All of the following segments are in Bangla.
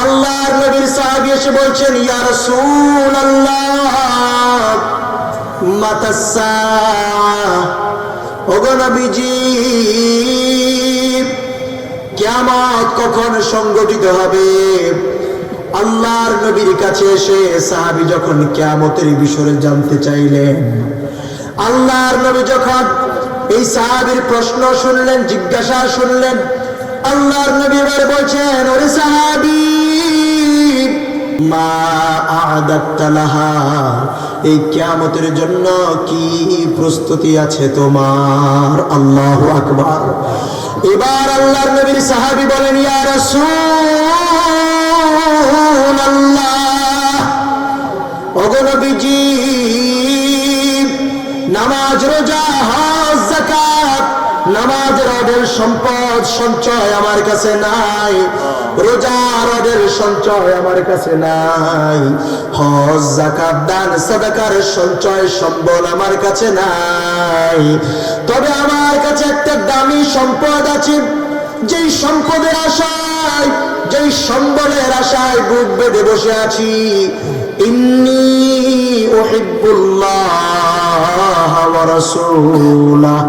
আল্লাহর নবীর সাহাবী এসে বলছেন, ইয়া রাসূলুল্লাহ মাতাসসা, ওগো নবীজি কিয়ামত কখন সংগঠিত হবে? আল্লাহর নবীর কাছে এসে সাহাবী যখন কিয়ামতের বিষয়ে জানতে চাইলেন, আল্লাহর নবী যখন এই সাহাবীর প্রশ্ন শুনলেন, জিজ্ঞাসা শুনলেন, আল্লাহর নবী এবার বলছেন, ওরে সাহাবী মা আ'দাত্তা লাহা, এই কিয়ামতের জন্য কি প্রস্তুতি আছে তোমার? আল্লাহু আকবার। এবার আল্লাহর নবীর সাহাবী বলেন, ইয়া রাসূলুল্লাহ, ওগো নবীজি নামাজ, রোজা, হজ, যাকাত, নামাজের অঢেল সম্পদ সঞ্চয় আমার কাছে নাই, রোজার অঢেল সঞ্চয় আমার কাছে নাই, হজ, যাকাত, দান, সাদাকার সঞ্চয় সম্বল আমার কাছে নাই। তবে আমার কাছে একটা দামি সম্পদ আছে, যেই সম্পদের আশায়, যেই সম্বলের আশায় বুক বেঁধে বসে আছি। ইন্নী উহিব্বুল্লাহ ওয়া রাসূলাহ,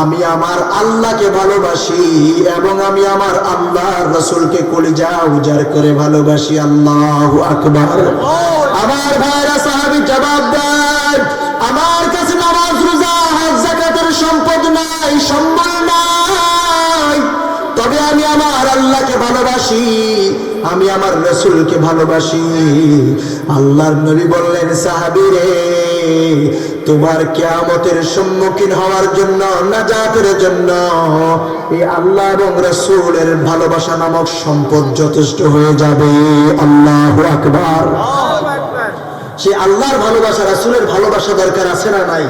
আমি আমার আল্লাহকে ভালোবাসি এবং আমি আমার আল্লাহর রাসূলকে কলিজা উজাড় করে ভালোবাসি। আল্লাহু আকবার। আমার ভাইরা সাহাবী জবাব দেয়, আমার কাছে নামাজ, রোজা, হজ, যাকাতের সম্পদ নাই, সম্বল নাই, তবে আমি আমার আল্লাহকে ভালোবাসি, আমি আমার রাসূলকে ভালোবাসি। আল্লাহর নবী বললেন, সাহাবী রে, তোমার কিয়ামতের সম্মুখীন হওয়ার জন্য, নাজাতের জন্য এই আল্লাহ এবং রাসূলের ভালোবাসা নামক সম্পদ যথেষ্ট হয়ে যাবে। আল্লাহু আকবার। সে আল্লাহর ভালোবাসা, রাসূলের ভালোবাসা দরকার আছে না নাই?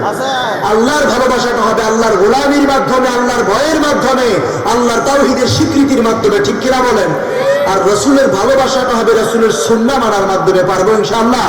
আল্লাহর ভালোবাসাটা হবে আল্লাহর গোলামির মাধ্যমে, আল্লাহর ভয়ের মাধ্যমে, আল্লাহর তাওহীদের স্বীকৃতির মাধ্যমে, ঠিক কিনা বলেন? আর রাসূলের ভালোবাসাটা হবে রাসূলের সুন্নাহ মানার মাধ্যমে। পারবো ইনশাআল্লাহ?